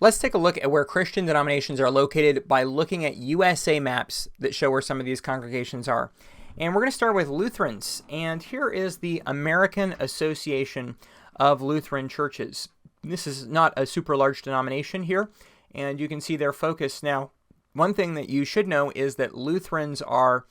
Let's take a look at where Christian denominations are located by looking at USA maps that show where some of these congregations are. And we're going to start with Lutherans. And here is the American Association of Lutheran Churches. This is not a super large denomination here, and you can see their focus. Now, one thing that you should know is that Lutherans are,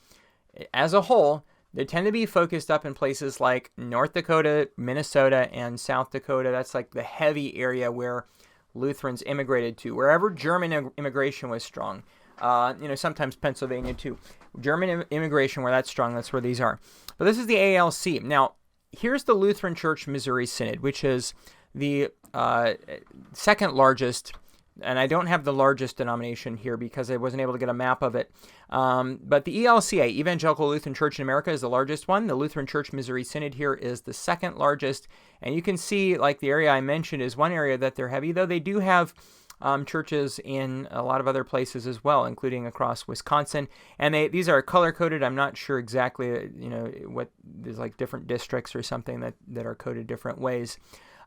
as a whole, they tend to be focused up in places like North Dakota, Minnesota, and South Dakota. That's like the heavy area where Lutherans immigrated to, wherever German immigration was strong. Sometimes Pennsylvania too. German immigration, where that's strong, that's where these are. But this is the ALC. Now, here's the Lutheran Church Missouri Synod, which is the second largest, and I don't have the largest denomination here because I wasn't able to get a map of it. But the ELCA, Evangelical Lutheran Church in America, is the largest one. The Lutheran Church Missouri Synod here is the second largest. And you can see, like the area I mentioned is one area that they're heavy, though they do have churches in a lot of other places as well, including across Wisconsin. And these are color-coded. I'm not sure exactly, what there's like different districts or something that are coded different ways.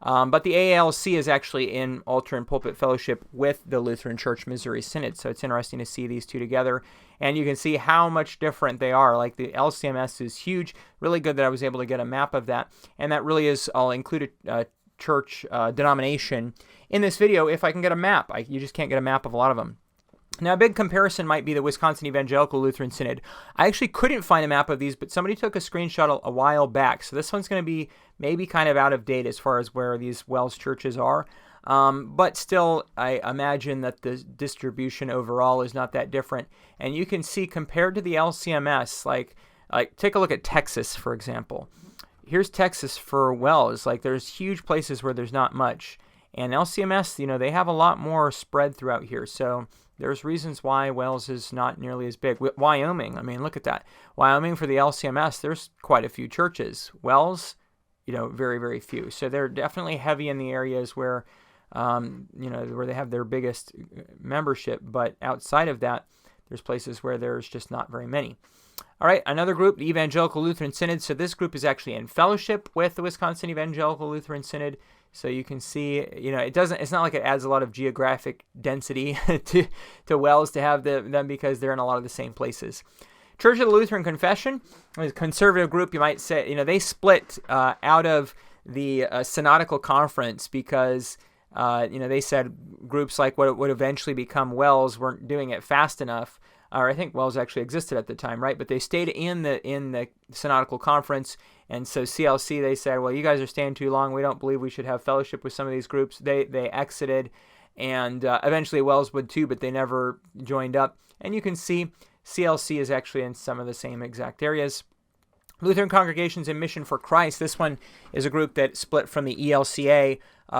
But the ALC is actually in altar and pulpit fellowship with the Lutheran Church Missouri Synod. So it's interesting to see these two together. And you can see how much different they are. Like the LCMS is huge. Really good that I was able to get a map of that. And that really is, I'll include a church denomination in this video if I can get a map. You just can't get a map of a lot of them. Now, a big comparison might be the Wisconsin Evangelical Lutheran Synod. I actually couldn't find a map of these, but somebody took a screenshot a while back. So this one's going to be maybe kind of out of date as far as where these WELS churches are. But still, I imagine that the distribution overall is not that different. And you can see compared to the LCMS, like take a look at Texas, for example. Here's Texas for WELS. Like there's huge places where there's not much. And LCMS, they have a lot more spread throughout here. So there's reasons why WELS is not nearly as big. Wyoming, look at that. Wyoming for the LCMS, there's quite a few churches. WELS, very, very few. So they're definitely heavy in the areas where, where they have their biggest membership. But outside of that, there's places where there's just not very many. All right, another group, the Evangelical Lutheran Synod. So this group is actually in fellowship with the Wisconsin Evangelical Lutheran Synod. So you can see, it's not like it adds a lot of geographic density to WELS to have them because they're in a lot of the same places. Church of the Lutheran Confession, a conservative group, you might say, they split out of the Synodical Conference because, they said groups like what would eventually become WELS weren't doing it fast enough. Or I think WELS actually existed at the time, right? But they stayed in the Synodical Conference, and so CLC, they said, well, you guys are staying too long. We don't believe we should have fellowship with some of these groups. They exited, and eventually WELS would too, but they never joined up. And you can see CLC is actually in some of the same exact areas. Lutheran Congregations in Mission for Christ. This one is a group that split from the ELCA.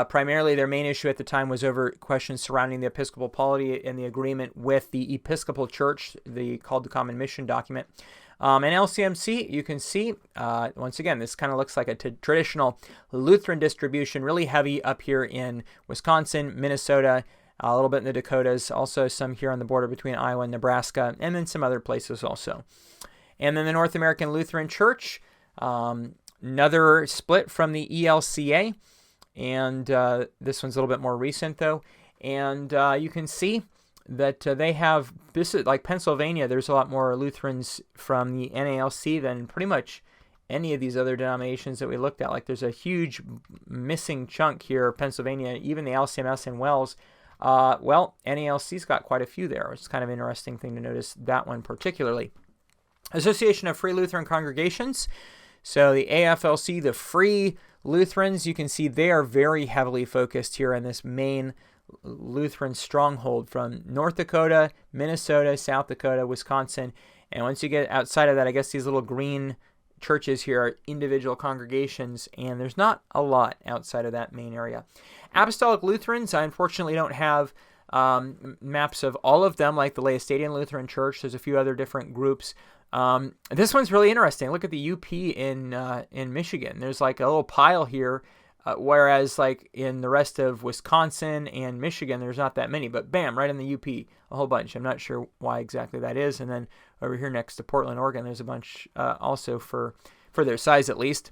Primarily, their main issue at the time was over questions surrounding the Episcopal polity and the agreement with the Episcopal Church, called the Common Mission document. And LCMC, you can see, once again, this kind of looks like a traditional Lutheran distribution, really heavy up here in Wisconsin, Minnesota, a little bit in the Dakotas, also some here on the border between Iowa and Nebraska, and then some other places also. And then the North American Lutheran Church, another split from the ELCA, and this one's a little bit more recent though. And you can see that they have, this is like Pennsylvania, there's a lot more Lutherans from the NALC than pretty much any of these other denominations that we looked at. Like there's a huge missing chunk here, Pennsylvania, even the LCMS and WELS. NALC's got quite a few there. It's kind of an interesting thing to notice that one particularly. Association of Free Lutheran Congregations. So the AFLC, the Free Lutherans, you can see they are very heavily focused here on this main Lutheran stronghold from North Dakota, Minnesota, South Dakota, Wisconsin. And once you get outside of that, I guess these little green churches here are individual congregations, and there's not a lot outside of that main area. Apostolic Lutherans, I unfortunately don't have maps of all of them, like the Laestadian Lutheran Church. There's a few other different groups. This one's really interesting. Look at the UP in Michigan. There's like a little pile here, whereas like in the rest of Wisconsin and Michigan, there's not that many. But bam, right in the UP, a whole bunch. I'm not sure why exactly that is. And then over here next to Portland, Oregon, there's a bunch also for their size at least.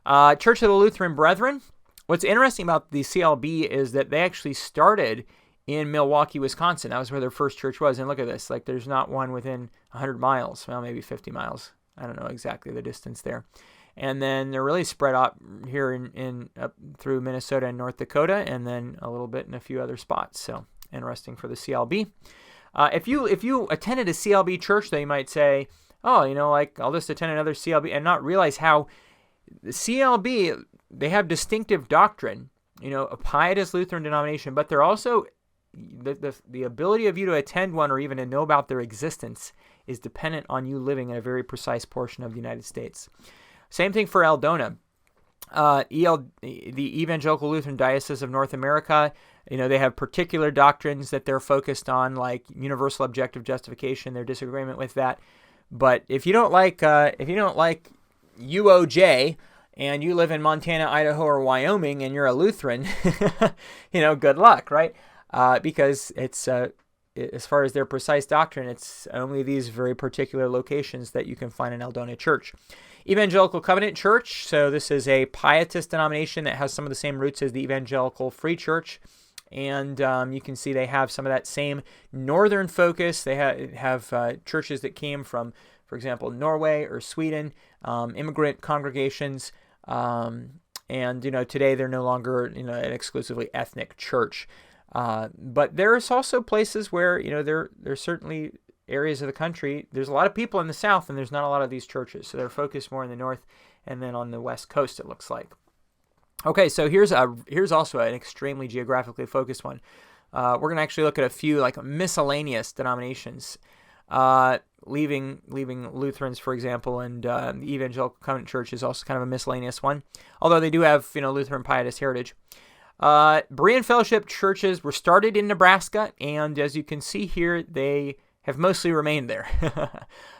Church of the Lutheran Brethren. What's interesting about the CLB is that they actually started in Milwaukee, Wisconsin. That was where their first church was. And look at this. Like, there's not one within 100 miles. Well, maybe 50 miles. I don't know exactly the distance there. And then they're really spread out here in up through Minnesota and North Dakota, and then a little bit in a few other spots. So interesting for the CLB. If you attended a CLB church, though, you might say, oh, like, I'll just attend another CLB, and not realize how the CLB, they have distinctive doctrine, a pietist Lutheran denomination, but they're also, the ability of you to attend one or even to know about their existence is dependent on you living in a very precise portion of the United States. Same thing for Eldona. The Evangelical Lutheran Diocese of North America, they have particular doctrines that they're focused on, like universal objective justification, their disagreement with that. But if you don't like UOJ and you live in Montana, Idaho, or Wyoming and you're a Lutheran, good luck, right? Because it's as far as their precise doctrine, it's only these very particular locations that you can find an Eldona church. Evangelical Covenant Church, so this is a pietist denomination that has some of the same roots as the Evangelical Free Church, and you can see they have some of that same northern focus. They have churches that came from, for example, Norway or Sweden, immigrant congregations, and today they're no longer an exclusively ethnic church. But there's also places where there's certainly areas of the country. There's a lot of people in the south, and there's not a lot of these churches. So they're focused more in the north and then on the west coast, it looks like. Okay, so here's also an extremely geographically focused one. We're going to actually look at a few like miscellaneous denominations, leaving Lutherans, for example, and the Evangelical Covenant Church is also kind of a miscellaneous one, although they do have Lutheran pietist heritage. Berean Fellowship churches were started in Nebraska, and as you can see here, they have mostly remained there.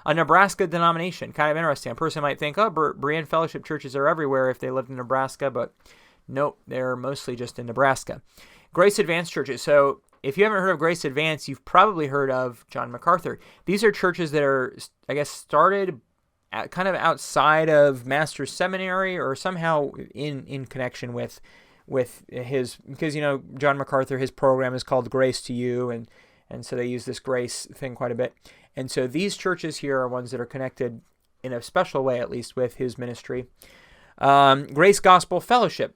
A Nebraska denomination, kind of interesting. A person might think, oh, Berean Fellowship churches are everywhere if they lived in Nebraska, but nope, they're mostly just in Nebraska. Grace Advance churches. So if you haven't heard of Grace Advance, you've probably heard of John MacArthur. These are churches that are, I guess, started kind of outside of Master's Seminary or somehow in connection with his, because John MacArthur, his program is called Grace to You, and so they use this grace thing quite a bit. And so these churches here are ones that are connected in a special way, at least, with his ministry. Grace Gospel Fellowship.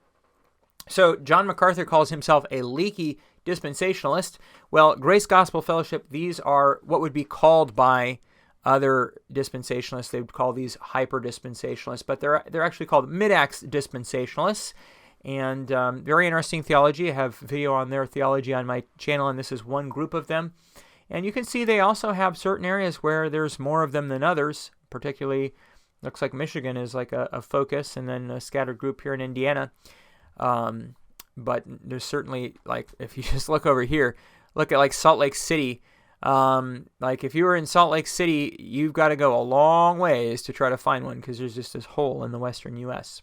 So John MacArthur calls himself a leaky dispensationalist. Well, Grace Gospel Fellowship, these are what would be called by other dispensationalists. They would call these hyper-dispensationalists, but they're actually called mid-acts dispensationalists. And very interesting theology. I have video on their theology on my channel, and this is one group of them. And you can see they also have certain areas where there's more of them than others, particularly looks like Michigan is like a focus, and then a scattered group here in Indiana. But there's certainly, like, if you just look over here, look at like Salt Lake City. Like if you were in Salt Lake City, you've got to go a long ways to try to find one because there's just this hole in the western U.S.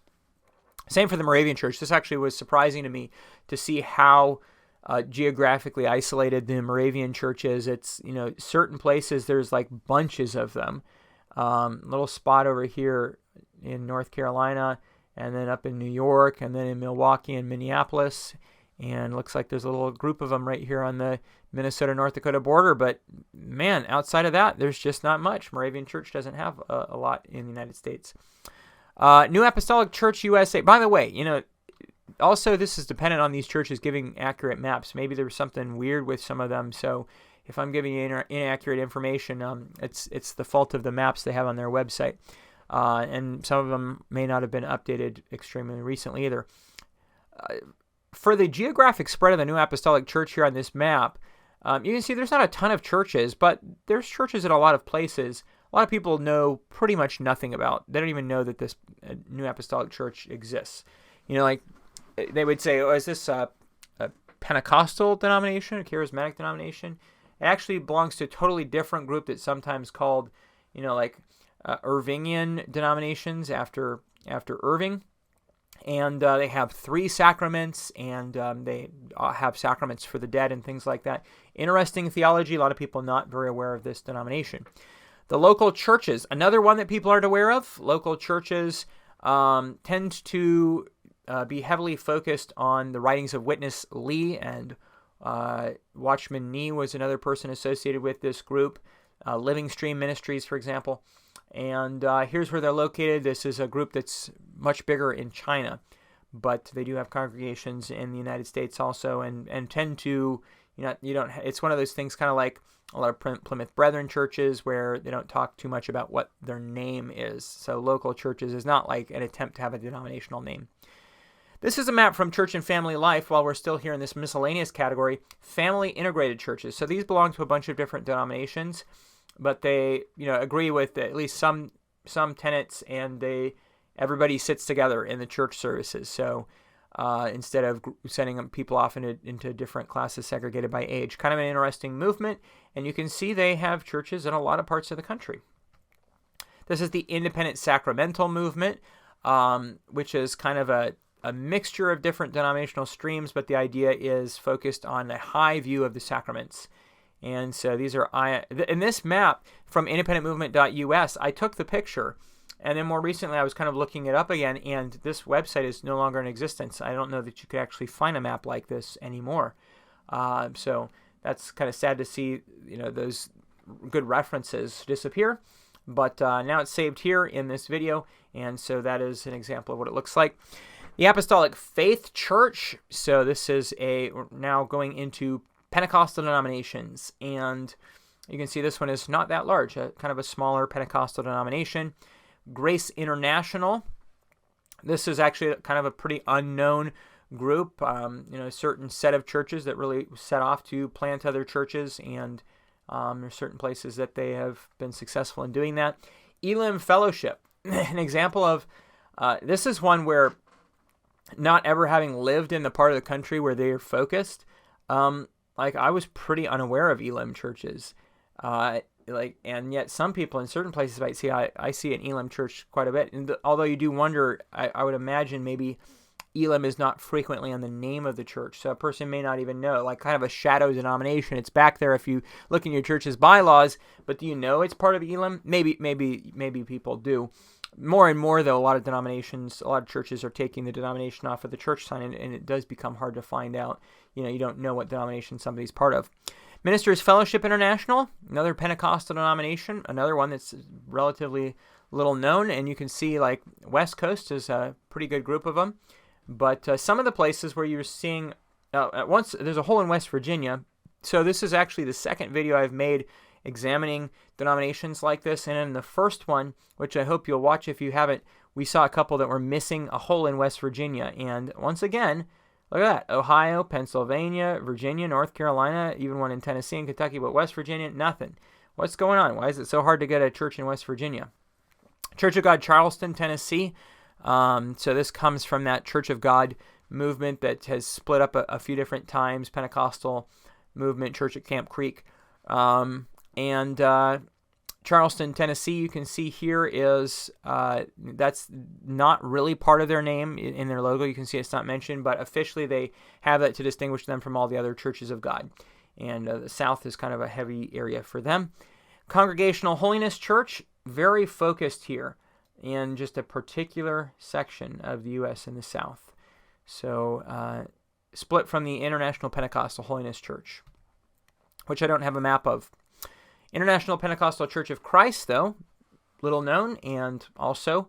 Same for the Moravian Church. This actually was surprising to me to see how geographically isolated the Moravian Church is. It's, certain places there's like bunches of them. Little spot over here in North Carolina, and then up in New York, and then in Milwaukee and Minneapolis. And looks like there's a little group of them right here on the Minnesota-North Dakota border. But man, outside of that, there's just not much. Moravian Church doesn't have a lot in the United States. New Apostolic Church USA. By the way, also this is dependent on these churches giving accurate maps. Maybe there was something weird with some of them. So if I'm giving you inaccurate information, it's the fault of the maps they have on their website. And some of them may not have been updated extremely recently either. For the geographic spread of the New Apostolic Church here on this map, you can see there's not a ton of churches, but there's churches in a lot of places. A lot of people know pretty much nothing about. They don't even know that this New Apostolic Church exists. Like they would say, oh, is this a Pentecostal denomination, a charismatic denomination? It actually belongs to a totally different group that's sometimes called, Irvingian denominations after Irving. And they have 3 sacraments, and they have sacraments for the dead and things like that. Interesting theology. A lot of people not very aware of this denomination. The local churches, another one that people aren't aware of. Local churches tend to be heavily focused on the writings of Witness Lee and Watchman Nee was another person associated with this group. Living Stream Ministries, for example. And here's where they're located. This is a group that's much bigger in China, but they do have congregations in the United States also, and tend to, it's one of those things kind of like a lot of Plymouth Brethren churches where they don't talk too much about what their name is. So local churches is not like an attempt to have a denominational name. This is a map from Church and Family Life while we're still here in this miscellaneous category, family integrated churches. So these belong to a bunch of different denominations, but they, agree with at least some tenets, and everybody sits together in the church services. So instead of sending people off into different classes segregated by age, kind of an interesting movement. And you can see they have churches in a lot of parts of the country. This is the Independent Sacramental movement, which is kind of a mixture of different denominational streams, but the idea is focused on a high view of the sacraments. And so these are, in this map from independentmovement.us, I took the picture, and then more recently I was kind of looking it up again, and this website is no longer in existence. I don't know that you could actually find a map like this anymore. So that's kind of sad to see, those good references disappear. But now it's saved here in this video, and so that is an example of what it looks like. The Apostolic Faith Church, so this is we're now going into Pentecostal denominations, and you can see this one is not that large, kind of a smaller Pentecostal denomination. Grace International, this is actually kind of a pretty unknown group, a certain set of churches that really set off to plant other churches, and there are certain places that they have been successful in doing that. ELIM Fellowship, an example of, this is one where, not ever having lived in the part of the country where they are focused, I was pretty unaware of ELIM churches, and yet some people in certain places might see, I see an ELIM church quite a bit, and although you do wonder, I would imagine maybe ELIM is not frequently on the name of the church, so a person may not even know, like kind of a shadow denomination. It's back there if you look in your church's bylaws, but do you know it's part of ELIM? Maybe people do. More and more, though, a lot of churches are taking the denomination off of the church sign, and it does become hard to find out. You don't know what denomination somebody's part of. Ministers Fellowship International, another Pentecostal denomination, another one that's relatively little known, and you can see like West Coast is a pretty good group of them. But some of the places where you're seeing, there's a hole in West Virginia. So this is actually the second video I've made examining denominations like this, and in the first one, which I hope you'll watch if you haven't, we saw a couple that were missing a hole in West Virginia, and once again, look at that, Ohio, Pennsylvania, Virginia, North Carolina, even one in Tennessee and Kentucky, but West Virginia, nothing. What's going on? Why is it so hard to get a church in West Virginia? Church of God, Charleston, Tennessee. So this comes from that Church of God movement that has split up a few different times, Pentecostal movement, Church at Camp Creek. And Charleston, Tennessee, you can see here is, that's not really part of their name in their logo. You can see it's not mentioned, but officially they have that to distinguish them from all the other churches of God. And the South is kind of a heavy area for them. Congregational Holiness Church, very focused here in just a particular section of the U.S. in the South. So split from the International Pentecostal Holiness Church, which I don't have a map of. International Pentecostal Church of Christ, though, little known, and also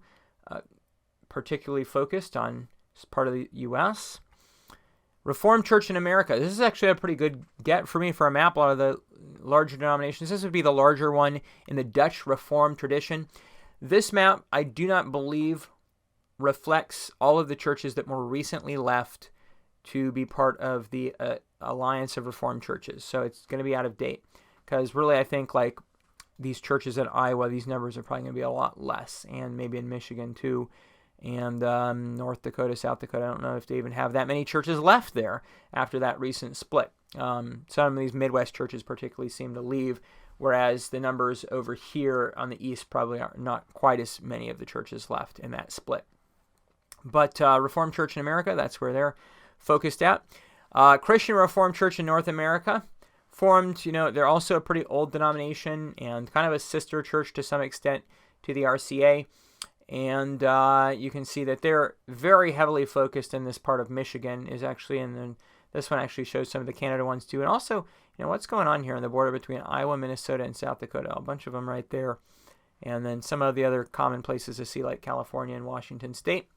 particularly focused on part of the U.S. Reformed Church in America. This is actually a pretty good get for me for a map. A lot of the larger denominations. This would be the larger one in the Dutch Reformed tradition. This map, I do not believe, reflects all of the churches that more recently left to be part of the Alliance of Reformed Churches. So it's going to be out of date. Because really, I think like these churches in Iowa, these numbers are probably going to be a lot less, and maybe in Michigan too, and North Dakota, South Dakota. I don't know if they even have that many churches left there after that recent split. Some of these Midwest churches particularly seem to leave, whereas the numbers over here on the east probably are not quite as many of the churches left in that split. But Reformed Church in America, that's where they're focused at. Christian Reformed Church in North America. Formed, they're also a pretty old denomination and kind of a sister church to some extent to the RCA. And you can see that they're very heavily focused in this part of Michigan, is actually in This one actually shows some of the Canada ones too. And also, what's going on here on the border between Iowa, Minnesota, and South Dakota? A bunch of them right there. And then some of the other common places to see, like California and Washington State.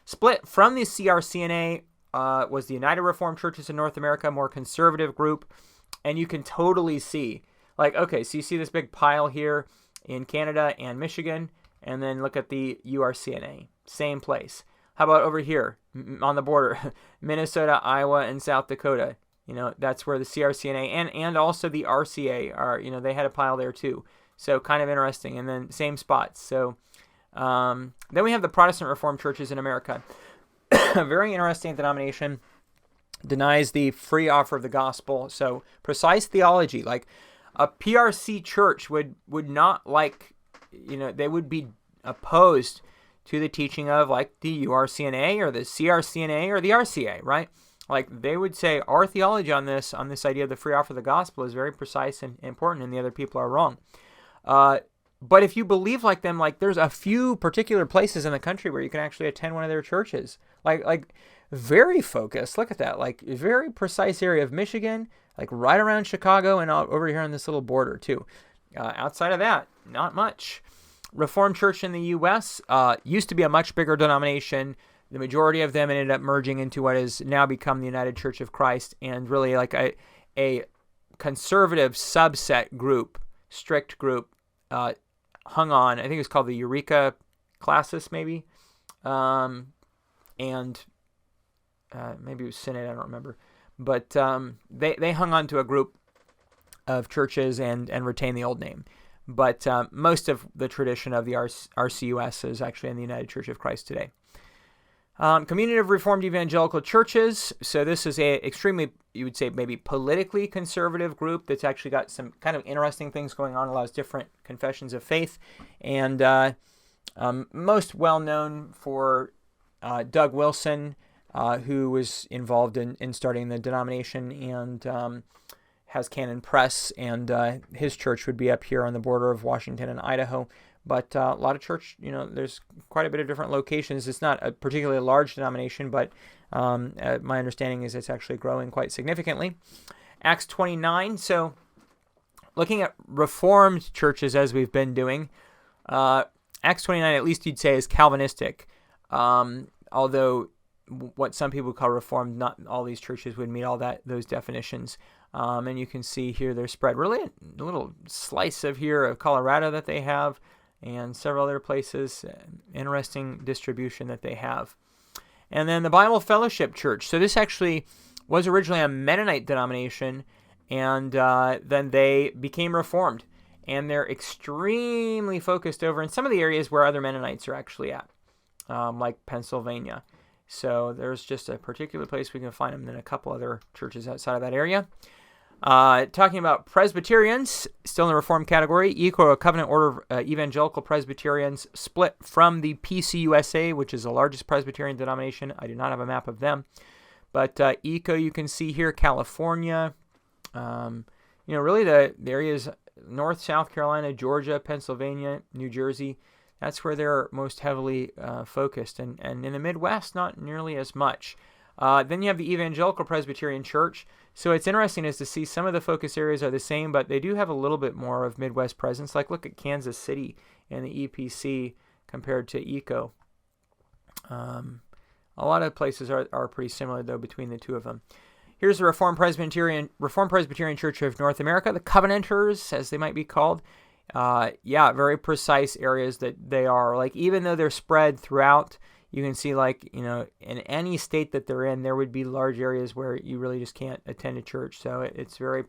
Split from the CRCNA was the United Reformed Churches in North America, a more conservative group. And you can totally see, like, okay, so you see this big pile here in Canada and Michigan, and then look at the URCNA, same place. How about over here on the border, Minnesota, Iowa, and South Dakota? That's where the CRCNA and also the RCA are, they had a pile there too. So kind of interesting. And then same spots. So then we have the Protestant Reformed Churches in America. A very interesting denomination. Denies the free offer of the gospel. So precise theology. Like a PRC church would not like, they would be opposed to the teaching of like the URCNA or the CRCNA or the RCA, right? Like they would say our theology on this idea of the free offer of the gospel is very precise and important, and the other people are wrong. But if you believe like them, like there's a few particular places in the country where you can actually attend one of their churches. Like very focused. Look at that. Like very precise area of Michigan, like right around Chicago and over here on this little border too. Outside of that, not much. Reformed Church in the U.S. Used to be a much bigger denomination. The majority of them ended up merging into what has now become the United Church of Christ, and really like a conservative subset group, strict group, hung on. I think it was called the Eureka Classis, maybe, and maybe it was Synod. I don't remember, but they hung on to a group of churches and retained the old name. But most of the tradition of the RCUS is actually in the United Church of Christ today. Community of Reformed Evangelical Churches. So this is a extremely, you would say, maybe politically conservative group that's actually got some kind of interesting things going on, allows different confessions of faith. And most well known for Doug Wilson, who was involved in starting the denomination and has Canon Press, and his church would be up here on the border of Washington and Idaho. But a lot of church, there's quite a bit of different locations. It's not a particularly large denomination, but my understanding is it's actually growing quite significantly. Acts 29. So looking at Reformed churches as we've been doing, Acts 29, at least you'd say, is Calvinistic. Although what some people call Reformed, not all these churches would meet all those definitions. And you can see here they're spread. Really a little slice of Colorado that they have, and several other places. Interesting distribution that they have. And then the Bible Fellowship Church. So this actually was originally a Mennonite denomination, and then they became Reformed. And they're extremely focused over in some of the areas where other Mennonites are actually at, like Pennsylvania. So there's just a particular place we can find them, and then a couple other churches outside of that area. Talking about Presbyterians, still in the Reformed category, ECO, a Covenant Order of Evangelical Presbyterians, split from the PCUSA, which is the largest Presbyterian denomination. I do not have a map of them. But ECO, you can see here, California, really the areas North, South Carolina, Georgia, Pennsylvania, New Jersey. That's where they're most heavily focused. And in the Midwest, not nearly as much. Then you have the Evangelical Presbyterian Church. So it's interesting is to see some of the focus areas are the same, but they do have a little bit more of Midwest presence. Like look at Kansas City and the EPC compared to ECO. A lot of places are pretty similar, though, between the two of them. Here's the Reformed Presbyterian Church of North America, the Covenanters, as they might be called. Very precise areas that they are. Like even though they're spread throughout, you can see like, in any state that they're in, there would be large areas where you really just can't attend a church. So it's very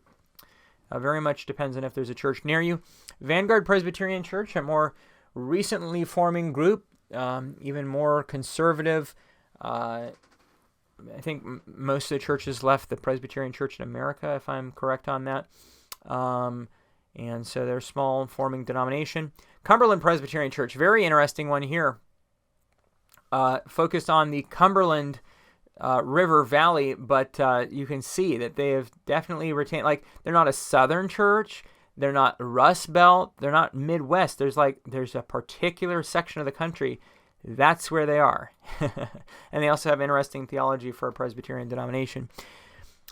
much depends on if there's a church near you. Vanguard Presbyterian Church, a more recently forming group, even more conservative. I think most of the churches left the Presbyterian Church in America, if I'm correct on that. And so they're small, forming denomination. Cumberland Presbyterian Church, very interesting one here. Focused on the Cumberland River Valley, but you can see that they have definitely retained, like, they're not a Southern church, they're not Rust Belt, they're not Midwest. There's a particular section of the country, that's where they are. And they also have interesting theology for a Presbyterian denomination.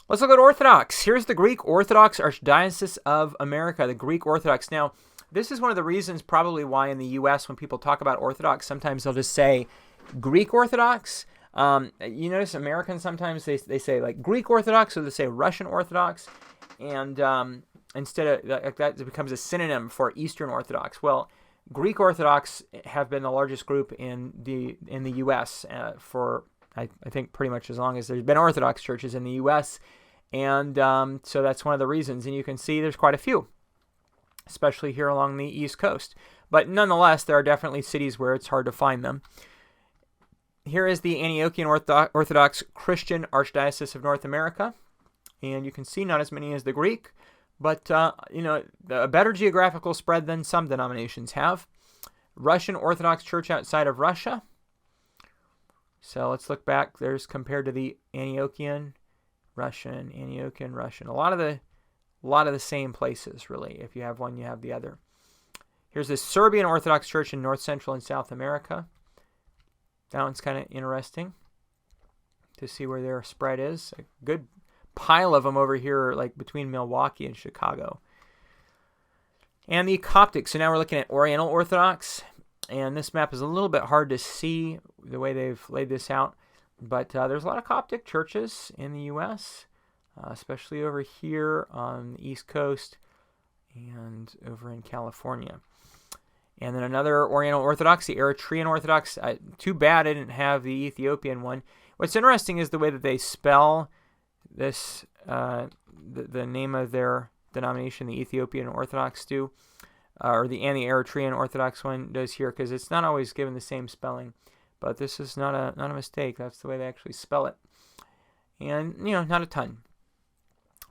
Let's look at Orthodox. Here's the Greek Orthodox Archdiocese of America, the Greek Orthodox. Now, this is one of the reasons probably why in the U.S. when people talk about Orthodox, sometimes they'll just say Greek Orthodox. You notice Americans sometimes they say like Greek Orthodox, or they say Russian Orthodox, and instead of like that, it becomes a synonym for Eastern Orthodox. Well, Greek Orthodox have been the largest group in the U.S. For I think pretty much as long as there's been Orthodox churches in the U.S., and so that's one of the reasons. And you can see there's quite a few, especially here along the East Coast. But nonetheless, there are definitely cities where it's hard to find them. Here is the Antiochian Orthodox Christian Archdiocese of North America, and you can see not as many as the Greek, but a better geographical spread than some denominations have. Russian Orthodox Church outside of Russia. So let's look back. There's compared to the Antiochian, Russian, Antiochian, Russian. A lot of the same places, really. If you have one, you have the other. Here's the Serbian Orthodox Church in North, Central, and South America. That one's kind of interesting to see where their spread is. A good pile of them over here, like between Milwaukee and Chicago. And the Coptic. So now we're looking at Oriental Orthodox. And this map is a little bit hard to see the way they've laid this out. But there's a lot of Coptic churches in the U.S., especially over here on the East Coast and over in California. And then another Oriental Orthodox, the Eritrean Orthodox. Too bad I didn't have the Ethiopian one. What's interesting is the way that they spell this, the name of their denomination, the Ethiopian Orthodox do, and the Eritrean Orthodox one does here, because it's not always given the same spelling. But this is not a mistake. That's the way they actually spell it. And, not a ton.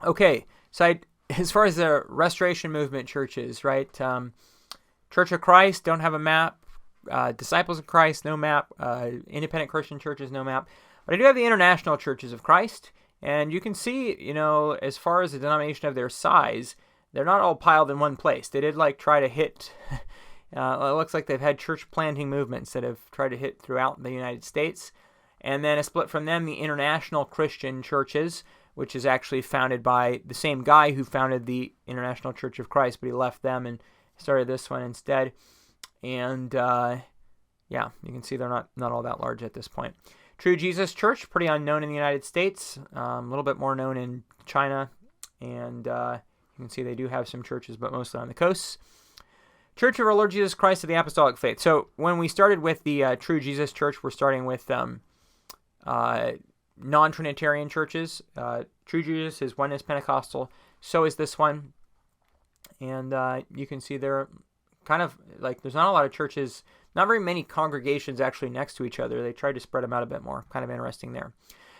Okay, so as far as the Restoration Movement churches, right? Church of Christ, don't have a map. Disciples of Christ, no map. Independent Christian churches, no map. But I do have the International Churches of Christ. And you can see, as far as the denomination of their size, they're not all piled in one place. They did try to hit, it looks like they've had church planting movements that have tried to hit throughout the United States. And then a split from them, the International Christian Churches, which is actually founded by the same guy who founded the International Church of Christ, but he left them and started this one instead. And you can see they're not all that large at this point. True Jesus Church, pretty unknown in the United States, a little bit more known in China, and you can see they do have some churches, but mostly on the coasts. Church of our Lord Jesus Christ of the Apostolic Faith. So when we started with the True Jesus Church, we're starting with non-Trinitarian churches. True Jesus is Oneness Pentecostal. So is this one. And you can see they're kind of there's not a lot of churches, not very many congregations actually next to each other. They tried to spread them out a bit more. Kind of interesting there.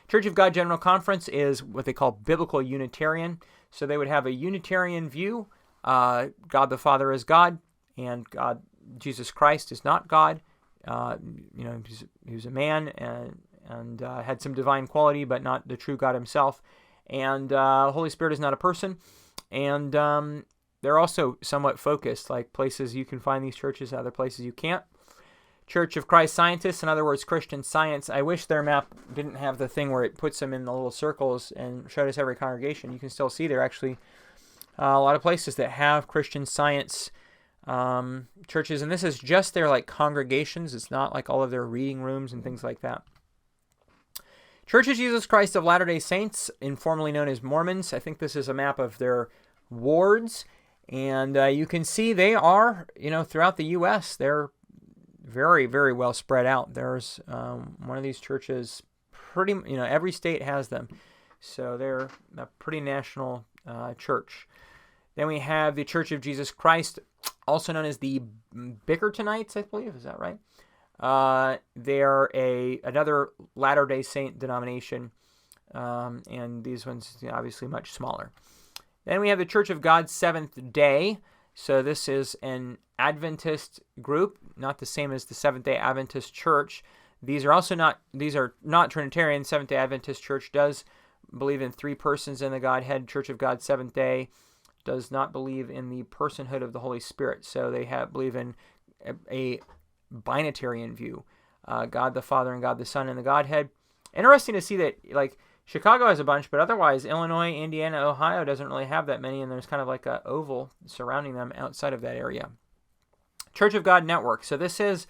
Church of God General Conference is what they call Biblical Unitarian. So they would have a Unitarian view. God the Father is God, and God Jesus Christ is not God. He was a man and had some divine quality, but not the true God himself. And Holy Spirit is not a person. And they're also somewhat focused, like places you can find these churches, other places you can't. Church of Christ Scientists, in other words, Christian Science. I wish their map didn't have the thing where it puts them in the little circles and showed us every congregation. You can still see there are actually a lot of places that have Christian Science churches, and this is just their congregations. It's not like all of their reading rooms and things like that. Church of Jesus Christ of Latter-day Saints, informally known as Mormons. I think this is a map of their wards, and you can see they are, throughout the U.S., they're very, very well spread out. There's one of these churches, every state has them. So they're a pretty national church. Then we have the Church of Jesus Christ, also known as the Bickertonites, I believe. Is that right? They're another Latter-day Saint denomination, and these ones obviously much smaller. Then we have the Church of God Seventh Day. So this is an Adventist group, not the same as the Seventh-day Adventist Church. These are not Trinitarian. Seventh-day Adventist Church does believe in three persons in the Godhead. Church of God Seventh Day does not believe in the personhood of the Holy Spirit. So they believe in a binitarian view, God the Father and God the Son in the Godhead. Interesting to see that Chicago has a bunch, but otherwise Illinois, Indiana, Ohio doesn't really have that many, and there's kind of like a oval surrounding them outside of that area. Church of God Network. So this is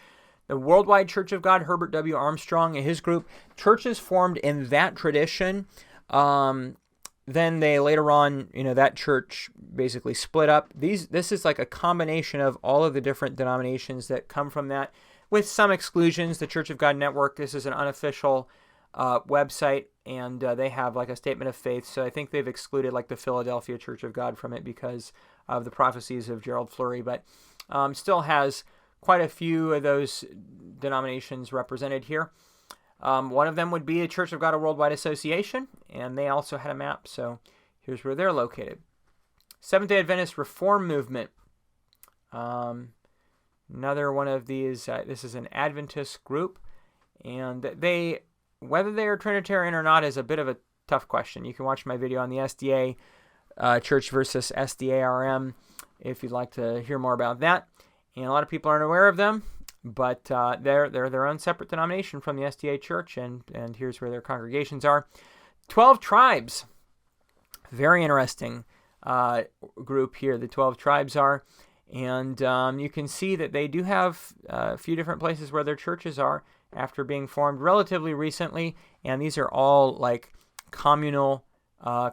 the Worldwide Church of God, Herbert W. Armstrong and his group. Churches formed in that tradition. Then they later on, that church basically split up. This is like a combination of all of the different denominations that come from that, with some exclusions. The Church of God Network, this is an unofficial website, and they have like a statement of faith. So I think they've excluded like the Philadelphia Church of God from it because of the prophecies of Gerald Flurry, but still has quite a few of those denominations represented here. One of them would be a Church of God, a Worldwide Association, and they also had a map, so here's where they're located. Seventh-day Adventist Reform Movement. Another one of these, this is an Adventist group, and whether they are Trinitarian or not is a bit of a tough question. You can watch my video on the SDA Church versus SDA-RM if you'd like to hear more about that. And a lot of people aren't aware of them, but they're their own separate denomination from the SDA Church, and here's where their congregations are. 12 tribes. Very interesting group here, the 12 tribes are. And you can see that they do have a few different places where their churches are after being formed relatively recently, and these are all like communal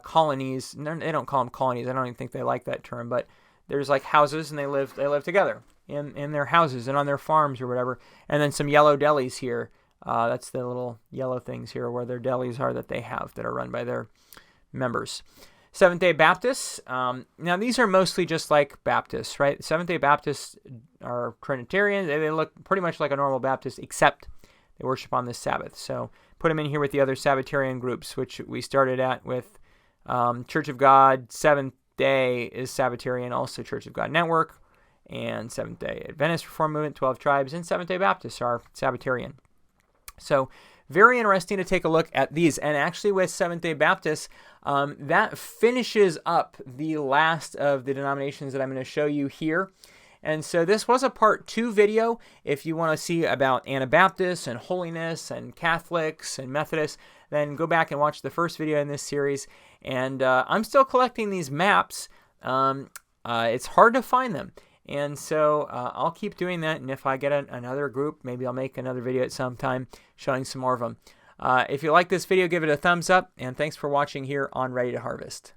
colonies. They don't call them colonies. I don't even think they like that term, but there's like houses, and they live together in their houses and on their farms or whatever. And then some yellow delis here. That's the little yellow things here where their delis are that they have that are run by their members. Seventh-day Baptists. Now, these are mostly just like Baptists, right? Seventh-day Baptists are Trinitarian. They look pretty much like a normal Baptist, except they worship on the Sabbath. So put them in here with the other Sabbatarian groups, which we started at with Church of God. Seventh-day is Sabbatarian, also Church of God Network, and Seventh-day Adventist Reform Movement, 12 tribes, and Seventh-day Baptists are Sabbatarian. So very interesting to take a look at these. And actually with Seventh-day Baptists, that finishes up the last of the denominations that I'm going to show you here. And so this was a part 2 video. If you want to see about Anabaptists and holiness and Catholics and Methodists, then go back and watch the first video in this series. And I'm still collecting these maps. It's hard to find them. And so I'll keep doing that, and if I get another group, maybe I'll make another video at some time showing some more of them. If you like this video, give it a thumbs up, and thanks for watching here on Ready to Harvest.